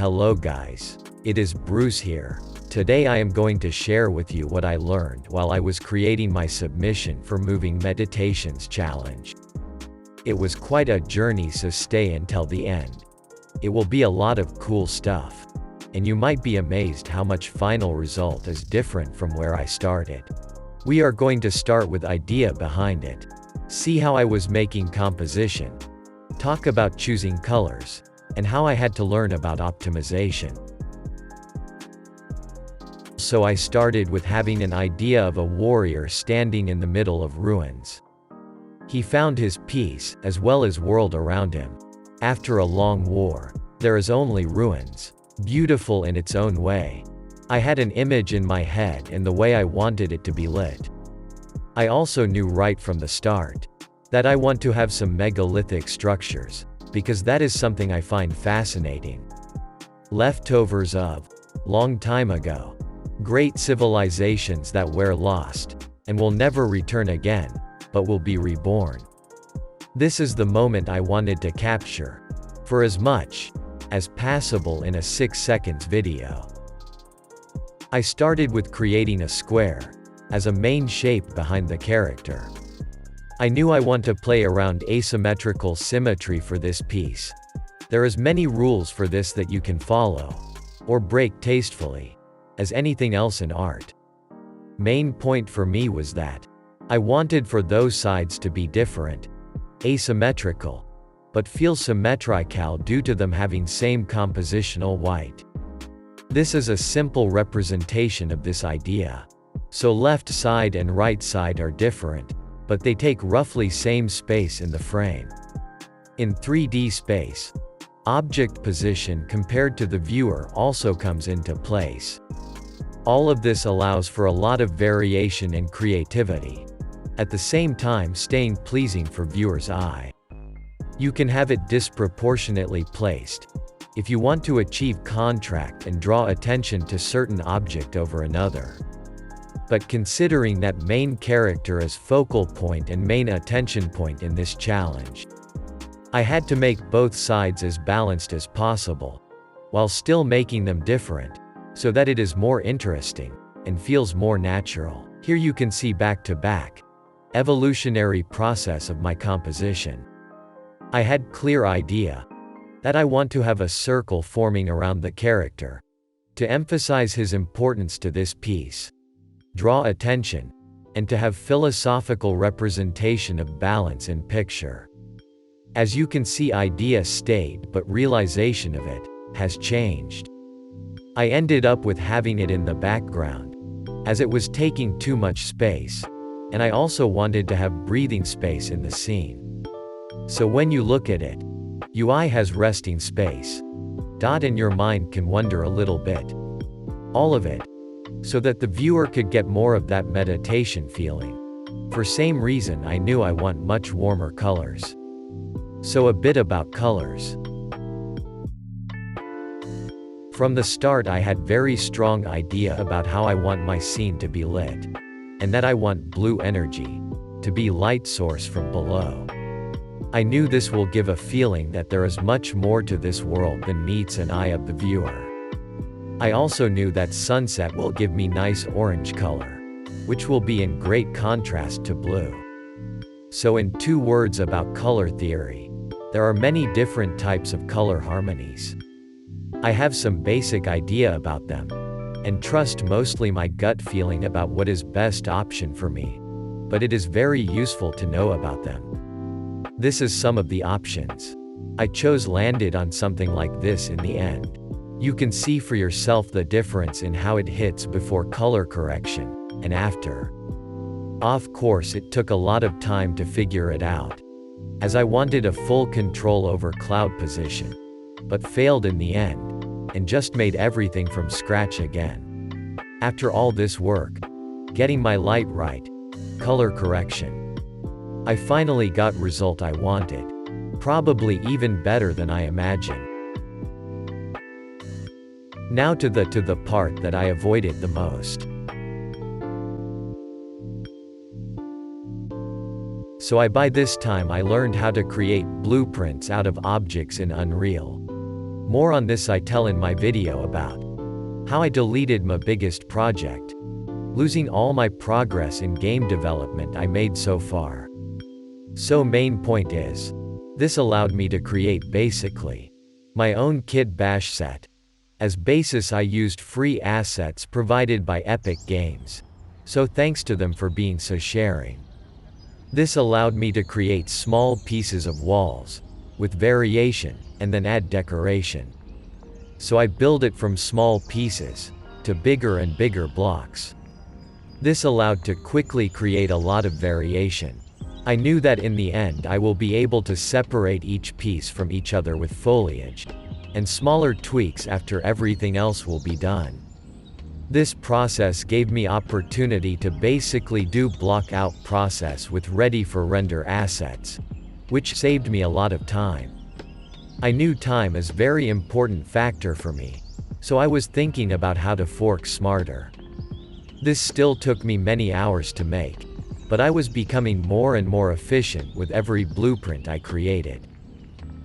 Hello guys. It is Bruce here. Today I am going to share with you what I learned while I was creating my submission for Moving Meditations challenge. It was quite a journey, so stay until the end. It will be a lot of cool stuff. And you might be amazed how much final result is different from where I started. We are going to start with idea behind it. See how I was making composition. Talk about choosing colors. And how I had to learn about optimization. So I started with having an idea of a warrior standing in the middle of ruins. He found his peace, as well as world around him. After a long war, there is only ruins, beautiful in its own way. I had an image in my head and the way I wanted it to be lit. I also knew right from the start that I want to have some megalithic structures, because that is something I find fascinating. Leftovers of long time ago. Great civilizations that were lost, and will never return again, but will be reborn. This is the moment I wanted to capture, for as much as possible in a 6 seconds video. I started with creating a square as a main shape behind the character. I knew I want to play around asymmetrical symmetry for this piece. There is many rules for this that you can follow, or break tastefully, as anything else in art. Main point for me was that I wanted for those sides to be different, asymmetrical, but feel symmetrical due to them having same compositional white. This is a simple representation of this idea. So left side and right side are different, but they take roughly same space in the frame. In 3D space, object position compared to the viewer also comes into place. All of this allows for a lot of variation and creativity, at the same time staying pleasing for viewer's eye. You can have it disproportionately placed, if you want to achieve contrast and draw attention to certain object over another. But considering that main character as focal point and main attention point in this challenge, I had to make both sides as balanced as possible, while still making them different, so that it is more interesting, and feels more natural. Here you can see back-to-back evolutionary process of my composition. I had clear idea that I want to have a circle forming around the character, to emphasize his importance to this piece, draw attention, and to have philosophical representation of balance in picture. As you can see, idea stayed, but realization of it has changed. I ended up with having it in the background, as it was taking too much space, and I also wanted to have breathing space in the scene. So when you look at it, UI has resting space. And your mind can wonder a little bit. All of it, so that the viewer could get more of that meditation feeling. For same reason I knew I want much warmer colors. So a bit about colors. From the start I had very strong idea about how I want my scene to be lit. And that I want blue energy to be light source from below. I knew this will give a feeling that there is much more to this world than meets an eye of the viewer. I also knew that sunset will give me nice orange color, which will be in great contrast to blue. So in 2 words about color theory, there are many different types of color harmonies. I have some basic idea about them, and trust mostly my gut feeling about what is best option for me, but it is very useful to know about them. This is some of the options I chose, landed on something like this in the end. You can see for yourself the difference in how it hits before color correction, and after. Of course it took a lot of time to figure it out, as I wanted a full control over cloud position, but failed in the end, and just made everything from scratch again. After all this work, getting my light right, color correction, I finally got result I wanted, probably even better than I imagined. Now to the part that I avoided the most. So by this time I learned how to create blueprints out of objects in Unreal. More on this I tell in my video about how I deleted my biggest project, losing all my progress in game development I made so far. So main point is, this allowed me to create basically my own kit bash set. As basis I used free assets provided by Epic Games, so thanks to them for being so sharing. This allowed me to create small pieces of walls, with variation, and then add decoration. So I build it from small pieces, to bigger and bigger blocks. This allowed to quickly create a lot of variation. I knew that in the end I will be able to separate each piece from each other with foliage, and smaller tweaks after everything else will be done. This process gave me opportunity to basically do block out process with ready for render assets, which saved me a lot of time. I knew time is very important factor for me, so I was thinking about how to fork smarter. This still took me many hours to make, but I was becoming more and more efficient with every blueprint I created.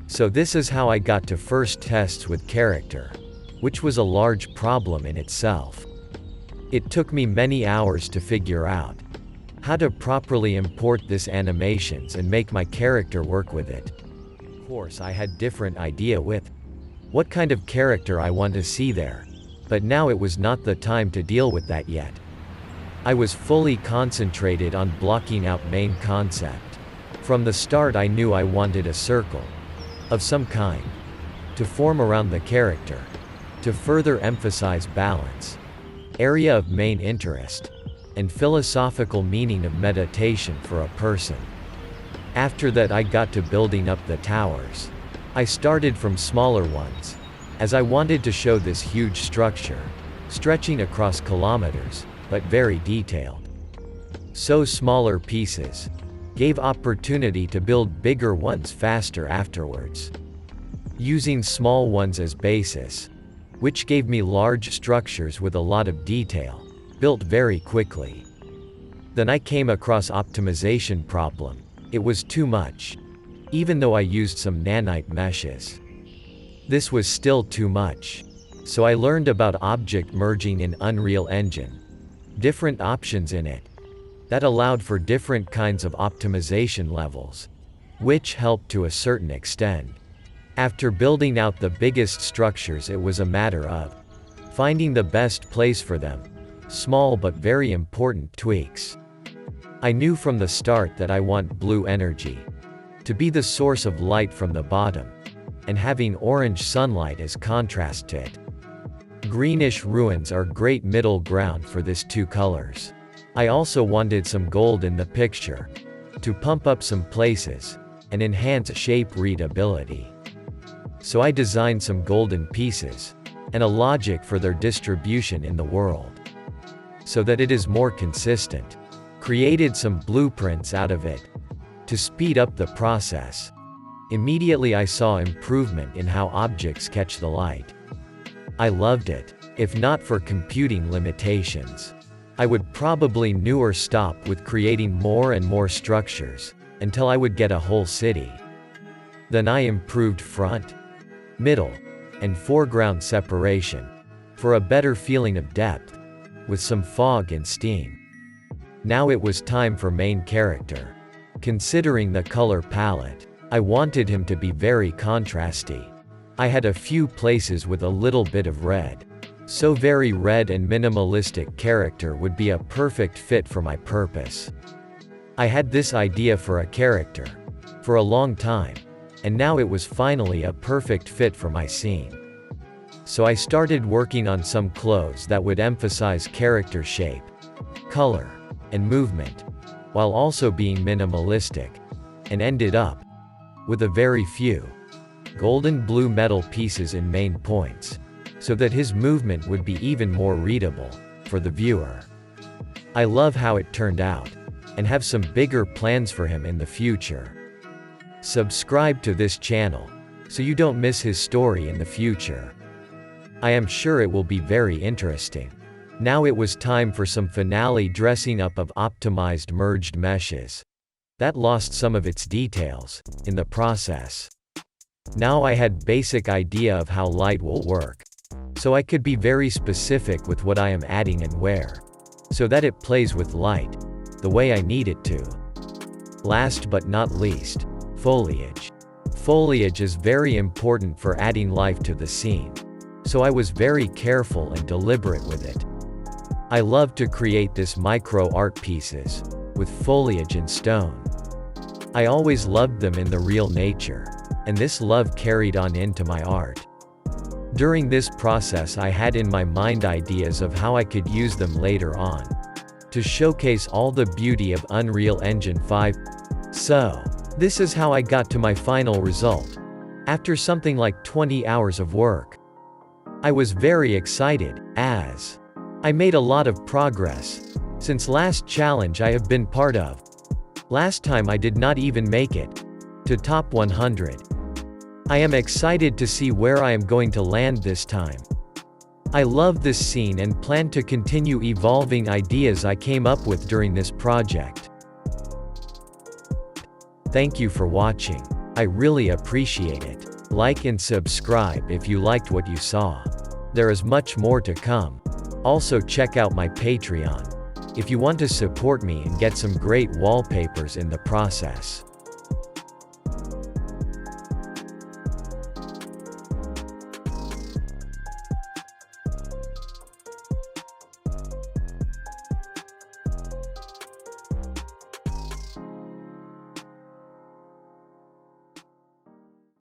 So this is how I got to first tests with character, which was a large problem in itself. It took me many hours to figure out how to properly import this animations and make my character work with it. Of course I had different idea with what kind of character I want to see there, but now it was not the time to deal with that yet. I was fully concentrated on blocking out main concept. From the start I knew I wanted a circle of some kind to form around the character, to further emphasize balance, area of main interest, and philosophical meaning of meditation for a person. After that I got to building up the towers. I started from smaller ones, as I wanted to show this huge structure, stretching across kilometers, but very detailed. So smaller pieces gave opportunity to build bigger ones faster afterwards. Using small ones as basis, which gave me large structures with a lot of detail, built very quickly. Then I came across optimization problem. It was too much. Even though I used some nanite meshes, this was still too much. So I learned about object merging in Unreal Engine. Different options in it that allowed for different kinds of optimization levels, which helped to a certain extent. After building out the biggest structures, it was a matter of finding the best place for them, small but very important tweaks. I knew from the start that I want blue energy to be the source of light from the bottom, and having orange sunlight as contrast to it. Greenish ruins are great middle ground for this two colors. I also wanted some gold in the picture to pump up some places and enhance shape readability. So I designed some golden pieces and a logic for their distribution in the world, so that it is more consistent. Created some blueprints out of it to speed up the process. Immediately I saw improvement in how objects catch the light. I loved it. If not for computing limitations, I would probably knew or stop with creating more and more structures, until I would get a whole city. Then I improved front, middle, and foreground separation, for a better feeling of depth, with some fog and steam. Now it was time for main character. Considering the color palette, I wanted him to be very contrasty. I had a few places with a little bit of red. So very red and minimalistic character would be a perfect fit for my purpose. I had this idea for a character for a long time, and now it was finally a perfect fit for my scene. So I started working on some clothes that would emphasize character shape, color, and movement, while also being minimalistic, and ended up with a very few golden blue metal pieces in main points, so that his movement would be even more readable for the viewer. I love how it turned out, and have some bigger plans for him in the future. Subscribe to this channel, so you don't miss his story in the future. I am sure it will be very interesting. Now it was time for some finale dressing up of optimized merged meshes that lost some of its details in the process. Now I had basic idea of how light will work. So I could be very specific with what I am adding and where. So that it plays with light, the way I need it to. Last but not least, foliage. Foliage is very important for adding life to the scene. So I was very careful and deliberate with it. I love to create this micro art pieces, with foliage and stone. I always loved them in the real nature, and this love carried on into my art. During this process I had in my mind ideas of how I could use them later on, to showcase all the beauty of Unreal Engine 5. So, this is how I got to my final result. After something like 20 hours of work. I was very excited, as I made a lot of progress since last challenge I have been part of. Last time I did not even make it to top 100. I am excited to see where I am going to land this time. I love this scene and plan to continue evolving ideas I came up with during this project. Thank you for watching. I really appreciate it. Like and subscribe if you liked what you saw. There is much more to come. Also check out my Patreon if you want to support me and get some great wallpapers in the process.